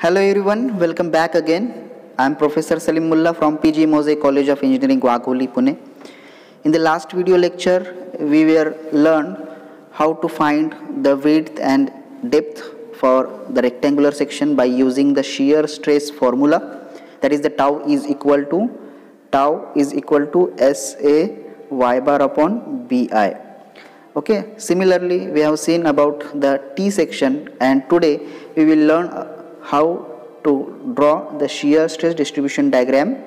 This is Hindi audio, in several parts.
Hello everyone, welcome back again. I am Professor Salim Mullah from PG Mosaic College of Engineering, Wagholi, Pune. In the last video lecture, we were learned how to find the width and depth for the rectangular section by using the shear stress formula. That is the tau is equal to SA y bar upon BI. Okay. Similarly, we have seen about the T section, and today we will learn how to draw the shear stress distribution diagram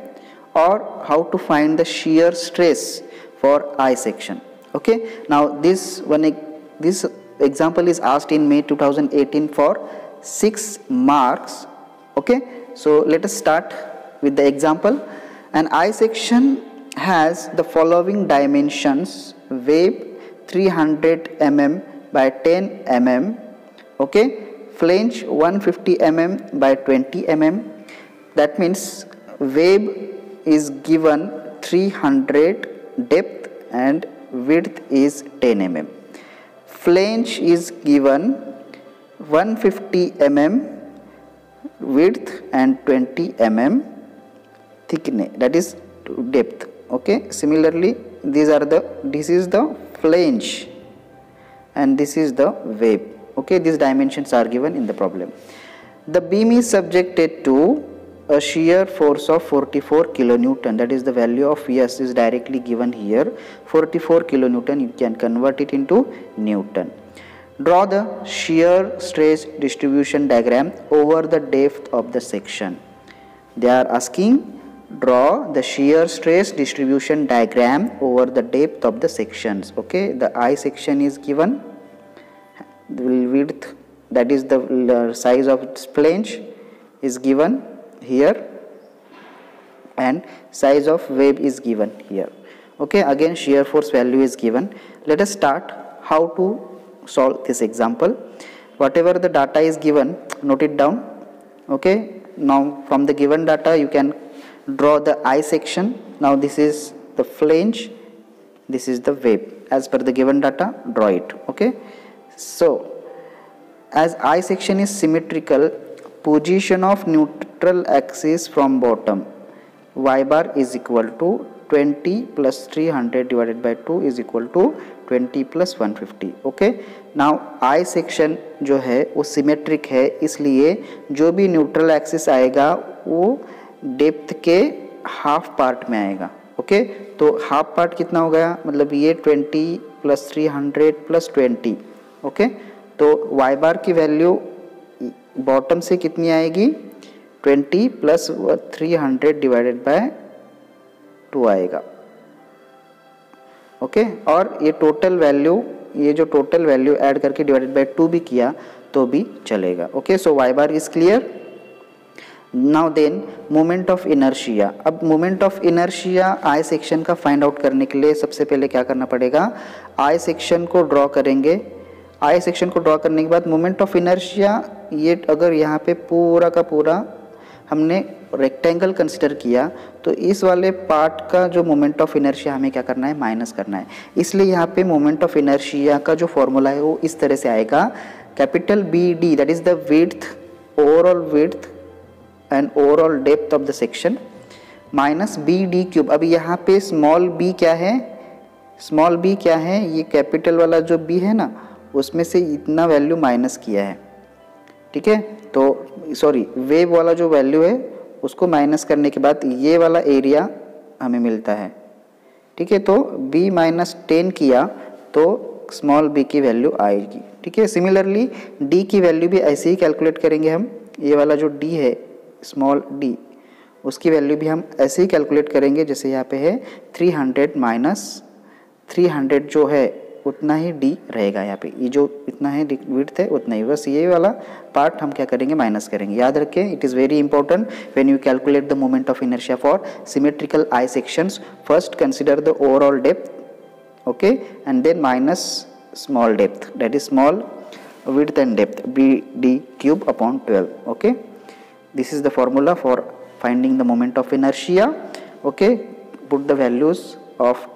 or how to find the shear stress for I section. Okay. Now this example is asked in May 2018 for 6 marks. Okay. So let us start with the example. An I section has the following dimensions: wave 300 mm by 10 mm. Okay. Flange 150 mm by 20 mm. That means wave is given 300, depth and width is 10 mm. Flange is given 150 mm width and 20 mm thickness, that is depth. Okay. Similarly, this is the flange and this is the wave. Okay, these dimensions are given in the problem. The beam is subjected to a shear force of 44 kilonewton. That is the value of S is directly given here. 44 kilonewton. You can convert it into Newton. Draw the shear stress distribution diagram over the depth of the section. They are asking, draw the shear stress distribution diagram over the depth of the sections. Okay, the I section is given. The width, that is the size of its flange, is given here, and size of wave is given here. Okay, again shear force value is given. Let us start how to solve this example. Whatever the data is given, note it down. Okay, now from the given data you can draw the I section. Now this is the flange, this is the wave. As per the given data, draw it. Okay. So, as I section is symmetrical, position of neutral axis from bottom, y bar is equal to 20 plus 300 divided by 2 is equal to 20 plus 150. Okay. Now I section जो है वो सिमेट्रिक है, इसलिए जो भी न्यूट्रल एक्सिस आएगा वो डेप्थ के हाफ पार्ट में आएगा. ओके. तो हाफ पार्ट कितना हो गया, मतलब ये 20 प्लस 300 प्लस 20. ओके. तो y बार की वैल्यू बॉटम से कितनी आएगी, 20 प्लस 300 डिवाइडेड बाय 2 आएगा. ओके. और ये टोटल वैल्यू, ये जो टोटल वैल्यू ऐड करके डिवाइडेड बाय 2 भी किया तो भी चलेगा. Okay. So y bar is clear. Now then moment of inertia. अब moment of inertia I section का फाइंड आउट करने के लिए सबसे पहले क्या करना पड़ेगा, आई सेक्शन को ड्रॉ करेंगे. आई सेक्शन को ड्रॉ करने के बाद मोमेंट ऑफ इनर्शिया, ये अगर यहाँ पे पूरा का पूरा हमने रेक्टेंगल कंसिडर किया तो इस वाले पार्ट का जो मोमेंट ऑफ इनर्शिया हमें क्या करना है, माइनस करना है. इसलिए यहाँ पे मोमेंट ऑफ इनर्शिया का जो फॉर्मूला है वो इस तरह से आएगा, capital BD that is the width, overall width and overall depth of the section, minus BD cube. अब यहाँ पे स्मॉल b क्या है, स्मॉल b क्या है, ये कैपिटल वाला जो b है ना उसमें से इतना वैल्यू माइनस किया है. ठीक है. तो सॉरी, वेव वाला जो वैल्यू है उसको माइनस करने के बाद ये वाला एरिया हमें मिलता है. ठीक है. तो b माइनस 10 किया तो स्मॉल b की वैल्यू आएगी. ठीक है. सिमिलरली d की वैल्यू भी ऐसे ही कैलकुलेट करेंगे हम. ये वाला जो d है स्मॉल d, उसकी वैल्यू भी हम ऐसे ही कैलकुलेट करेंगे जैसे यहाँ पे है 300 माइनस 300 जो है उतना ही d रहेगा. यहाँ पे ये जो इतना है विड्थ है उतना ही, बस ये वाला पार्ट हम क्या करेंगे, माइनस करेंगे. याद रखें, it is very important when you calculate the moment of inertia for symmetrical I sections. First consider the overall depth, okay, and then minus small depth, that is small width and depth, BD cube upon 12. Okay, this is the formula for finding the moment of inertia. Okay, put the values of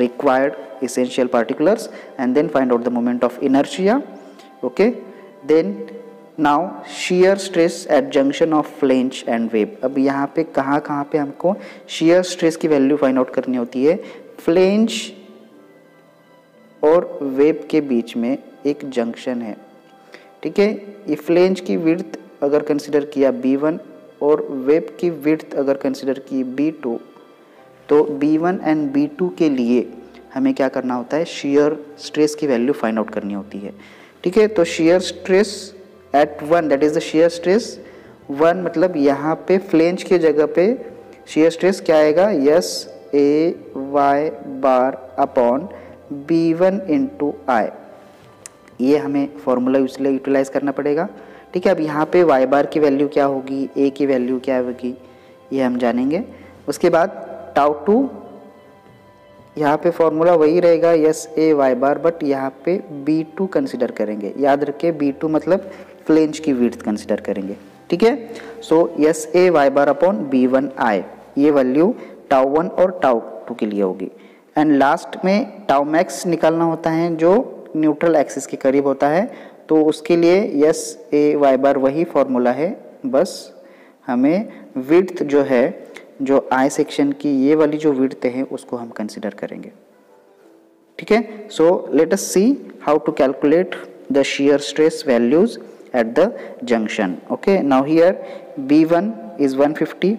required essential particulars and then find out the moment of inertia. Okay, then now shear stress at junction of flange and web। अब यहाँ पे कहाँ पे हमको shear stress की वैल्यू फाइंड आउट करनी होती है? फ्लेंज और वेब के बीच में एक जंक्शन है, ठीक है। ये फ्लेंज की विड्थ अगर कंसिडर किया B1 और वेब की विड्थ अगर कंसिडर की B2, तो B1 एंड B2 के लिए हमें क्या करना होता है? shear stress की वैल्यू फाइंड आउट करनी होती है, ठीक है। तो shear stress at 1 that is the shear stress 1, मतलब यहाँ पे फ्लेंज के जगह पे shear stress क्या आएगा? SAY bar upon B1 into I। ये हमें फॉर्मूला यूटिलाइज करना पड़ेगा, ठीक है। अब यहाँ पे y बार की वैल्यू क्या होगी, a की वैल्यू क्या होगी, ये हम जानेंगे। उसके बाद टाउ टू, यहाँ पे फॉर्मूला वही रहेगा SAY बार, बट यहाँ पे B2 कंसिडर करेंगे। याद रखें B2 मतलब फ्लेंज की विड्थ कंसिडर करेंगे, ठीक है। सो SAY bar upon B1 I, ये वैल्यू टाउ 1 और टाउ 2 के लिए होगी। एंड लास्ट में टाउ मैक्स निकालना होता है जो न्यूट्रल एक्सिस के करीब होता है, तो उसके लिए SAY बार वही फॉर्मूला है, बस हमें विड्थ जो है, जो आई सेक्शन की ये वाली जो विड्थ है उसको हम कंसिडर करेंगे, ठीक है। So let us see how to calculate the shear stress values at the junction। okay, now here B1 is 150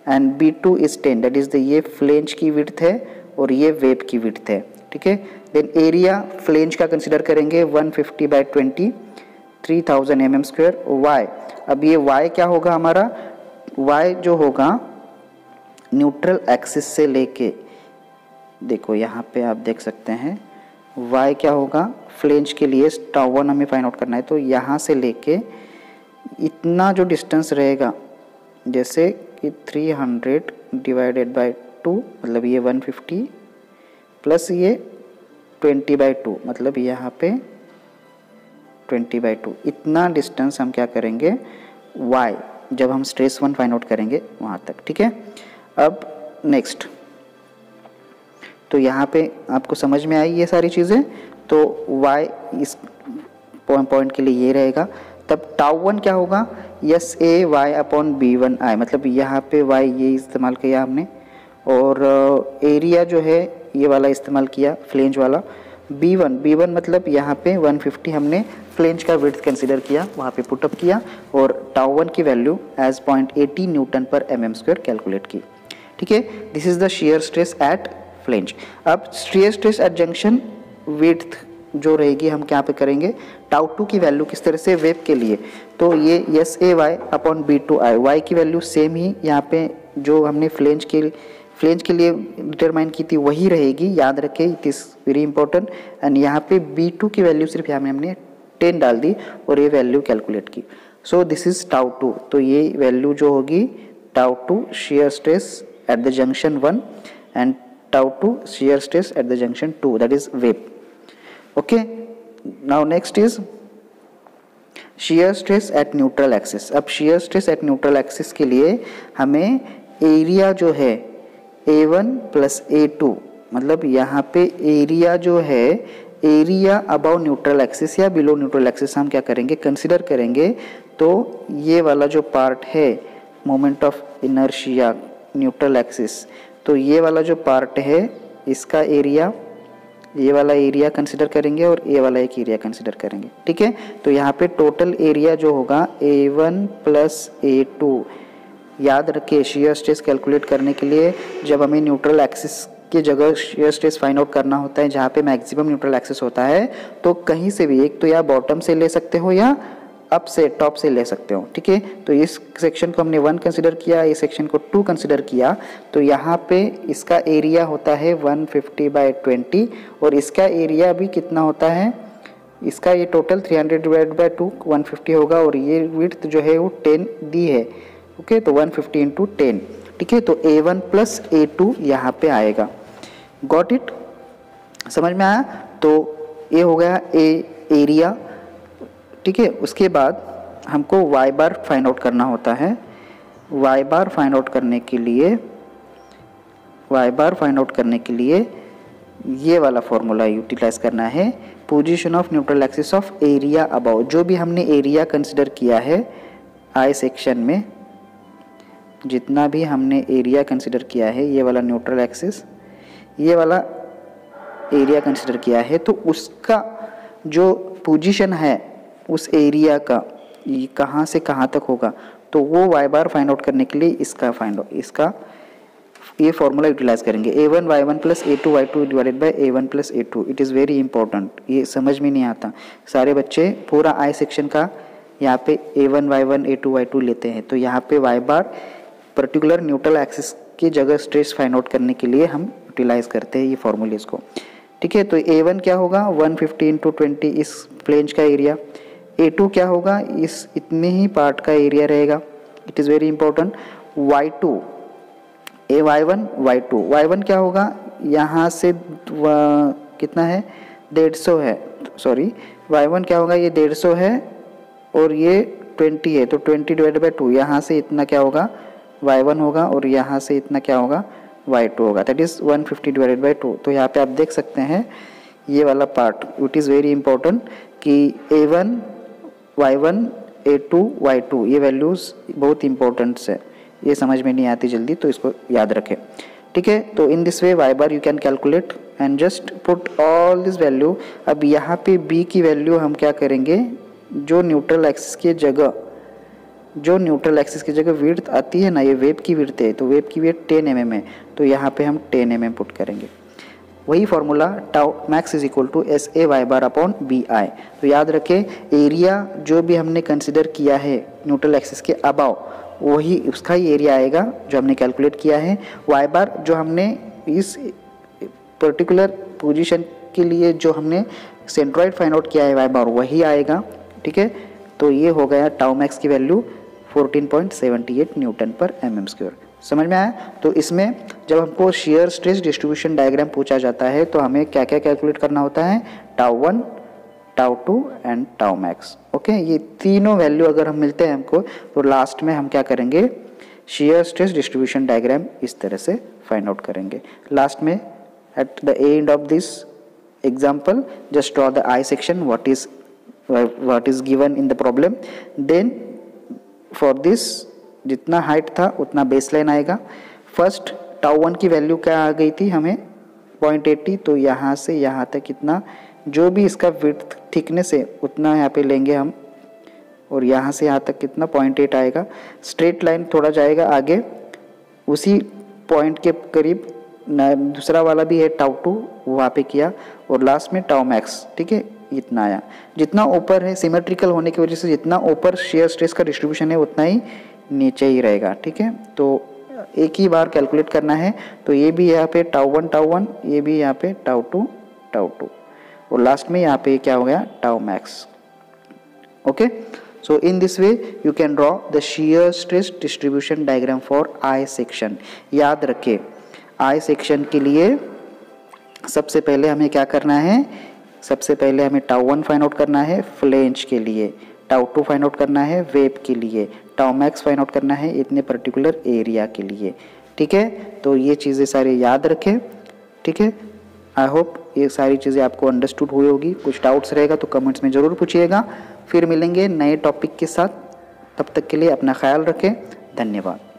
and B2 is 10, that is the ये फ्लेंज की विड्थ है और ये वेब की विड्थ है, ठीक है। देन एरिया फ्लेंज का कंसिडर करेंगे 150 बाई 20, 3000 mm²। y, अब ये y क्या होगा हमारा? y जो होगा न्यूट्रल एक्सिस से लेके, देखो यहाँ पे आप देख सकते हैं y क्या होगा फ्लेंज के लिए, टाउ 1 हमें फाइंड आउट करना है, तो यहाँ से लेके इतना जो डिस्टेंस रहेगा, जैसे कि 300 डिवाइडेड बाई 2 मतलब ये 150 प्लस ये 20/2 मतलब यहाँ पे 20/2, इतना डिस्टेंस हम क्या करेंगे? y, जब हम स्ट्रेस 1 फाइंड आउट करेंगे वहाँ तक, ठीक है। अब नेक्स्ट, तो यहाँ पे आपको समझ में आई ये सारी चीज़ें, तो y इस पॉइंट के लिए ये रहेगा। तब टाउ 1 क्या होगा? SAY अपॉन B1 I, मतलब यहाँ पे y ये इस्तेमाल किया हमने, और एरिया जो है ये वाला इस्तेमाल किया फ्लेंज वाला। B1 मतलब यहाँ पे 150 हमने फ्लेंज का विड्थ कंसिडर किया, वहाँ पे पुटअप किया, और टाउ 1 की वैल्यू एज 0.80 न्यूटन पर mm² कैलकुलेट की, ठीक है। This is the shear stress at flange. अब shear stress at junction width जो रहेगी हम क्या पे करेंगे? टाउ 2 की वैल्यू किस तरह से वेब के लिए, तो ये SAY upon B2 I, y की वैल्यू सेम ही यहाँ पे जो हमने फ्लेंज के लिए डिटरमाइन की थी वही रहेगी, याद रखें, it is very important. And यहाँ पे B2 की वैल्यू सिर्फ यहाँ में हमने 10 डाल दी और ये वैल्यू कैलकुलेट की। सो दिस इज टाउ 2, तो ये वैल्यू जो होगी tau 2 shear stress at the junction 1 and tau 2 shear stress at the junction 2, that is web. Okay, now next is shear stress at neutral axis. अब shear stress at neutral axis के लिए हमें एरिया जो है A1 प्लस A2, मतलब यहाँ पे एरिया जो है, एरिया अबाउ न्यूट्रल एक्सिस या बिलो न्यूट्रल एक्सिस हम क्या करेंगे? कंसिडर करेंगे। तो ये वाला जो पार्ट है moment of inertia neutral axis, तो ये वाला जो पार्ट है इसका एरिया, ये वाला एरिया कंसिडर करेंगे और ये वाला एक एरिया कंसिडर करेंगे, ठीक है। तो यहाँ पे टोटल एरिया जो होगा A1 प्लस A2। याद रखिए shear stress कैलकुलेट करने के लिए जब हमें न्यूट्रल एक्सिस की जगह shear stress फाइंड आउट करना होता है जहाँ पे मैक्सिमम न्यूट्रल एक्सिस होता है, तो कहीं से भी एक तो या बॉटम से ले सकते हो या अप से टॉप से ले सकते हो, ठीक है। तो इस सेक्शन को हमने 1 कंसिडर किया, इस सेक्शन को 2 कंसिडर किया, तो यहाँ पे इसका एरिया होता है 150/20 और इसका एरिया भी कितना होता है? इसका ये टोटल 300 डिवाइड बाई 2 150 होगा और ये विड्थ जो है वो 10 दी है, ओके। तो 150 इंटू 10, ठीक है। तो A1 प्लस A2 यहाँ पे आएगा। Got it? समझ में आया? तो ये हो गया एरिया, ठीक है। उसके बाद हमको y बार फाइंड आउट करना होता है। y बार फाइंड आउट करने के लिए ये वाला फॉर्मूला यूटिलाइज करना है, position of neutral axis of area above. जो भी हमने एरिया कंसिडर किया है आई सेक्शन में, जितना भी हमने एरिया कंसिडर किया है, ये वाला न्यूट्रल एक्सिस, ये वाला एरिया कंसिडर किया है, तो उसका जो पोजीशन है उस एरिया का, ये कहाँ से कहाँ तक होगा, तो वो वाई बार फाइंड आउट करने के लिए इसका ये फॉर्मूला यूटिलाइज करेंगे। a1 y1 plus a2 y2 divided by a1 plus a2। It is very important, ये समझ में नहीं आता, सारे बच्चे पूरा आई सेक्शन का यहाँ पे a1 y1 a2 y2 लेते हैं। तो यहाँ पे वाई बार पर्टिकुलर न्यूट्रल एक्सिस की जगह स्ट्रेस फाइंड आउट करने के लिए हम यूटिलाइज करते हैं ये फॉर्मूलेज को, ठीक है। तो a1 क्या होगा 150 इंटू 20 इस फ्लेंज का एरिया, a2 क्या होगा इस इतने ही पार्ट का एरिया रहेगा, it is very important. y2 y1 क्या होगा, यहाँ से कितना है 150 है, सॉरी y1 क्या होगा, ये 150 है और ये 20 है, तो 20 डिवाइडेड बाई 2, यहाँ से इतना क्या होगा y1 होगा और यहाँ से इतना क्या होगा y2 होगा, दैट इज़ 150 डिवाइडेड बाई 2। तो यहाँ पे आप देख सकते हैं ये वाला part, it is very important कि a1 y1 a2 y2 ये वैल्यूज़ बहुत इंपॉर्टेंट्स है, ये समझ में नहीं आती जल्दी, तो इसको याद रखें, ठीक है। तो in this way Y bar you can calculate and just put all this value. अब यहाँ पे बी की वैल्यू हम क्या करेंगे, जो न्यूट्रल एक्सिस की जगह विड्थ आती है ना, ये वेव की विड्थ है, तो वेव की विड्थ 10 mm है, तो यहाँ पे हम 10 mm पुट करेंगे। वही formula tau max is equal to S A Y bar upon B I. तो याद रखें एरिया जो भी हमने कंसिडर किया है न्यूट्रल एक्सिस के अबाव, वही उसका ही एरिया आएगा जो हमने कैलकुलेट किया है। वाई बार जो हमने इस पर्टिकुलर पोजीशन के लिए जो हमने सेंट्रॉइड फाइंड आउट किया है वाई बार वही आएगा, ठीक है। तो ये हो गया टाउ मैक्स की वैल्यू 14.78 न्यूटन पर mm स्क्वायर। समझ में आया? तो इसमें जब हमको शेयर स्ट्रेस डिस्ट्रीब्यूशन डायग्राम पूछा जाता है तो हमें क्या क्या कैलकुलेट करना होता है, tau 1 tau 2 and tau max, okay. ये तीनों वैल्यू अगर हम मिलते हैं हमको, तो लास्ट में हम क्या करेंगे, शेयर स्ट्रेस डिस्ट्रीब्यूशन डायग्राम इस तरह से फाइंड आउट करेंगे। लास्ट में at the end of this example just draw the I section what is given in the problem, then for this जितना हाइट था उतना बेस लाइन आएगा। फर्स्ट टाउ 1 की वैल्यू क्या आ गई थी हमें 0.80, तो यहाँ से यहाँ तक कितना जो भी इसका विड्थ थिकनेस है उतना यहाँ पे लेंगे हम, और यहाँ से यहाँ तक कितना 0.8 आएगा। स्ट्रेट लाइन थोड़ा जाएगा आगे, उसी पॉइंट के करीब दूसरा वाला भी है टाउ 2, वहाँ पे किया, और लास्ट में टाउ मैक्स, ठीक है, इतना आया। जितना ऊपर है सिमेट्रिकल होने की वजह से जितना ऊपर शेयर स्ट्रेस का डिस्ट्रीब्यूशन है उतना ही नीचे ही रहेगा, ठीक है। तो एक ही बार कैलकुलेट करना है, तो ये भी यहाँ पे टाउ 1, ये भी यहाँ पे टाउ 2, और लास्ट में यहाँ पे क्या हो गया tau max, okay. So in this way you can draw the shear stress distribution diagram for I section. याद रखें आई सेक्शन के लिए सबसे पहले हमें क्या करना है, सबसे पहले हमें टाउ 1 फाइंड आउट करना है फ्लेंज के लिए, टाउ 2 फाइंड आउट करना है वेब के लिए, टाउ मैक्स फाइंड आउट करना है इतने पर्टिकुलर एरिया के लिए, ठीक है। तो ये चीज़ें सारी याद रखें, ठीक है। आई होप ये सारी चीज़ें आपको अंडरस्टूड हुई होगी। कुछ डाउट्स रहेगा तो कमेंट्स में ज़रूर पूछिएगा। फिर मिलेंगे नए टॉपिक के साथ, तब तक के लिए अपना ख्याल रखें। धन्यवाद।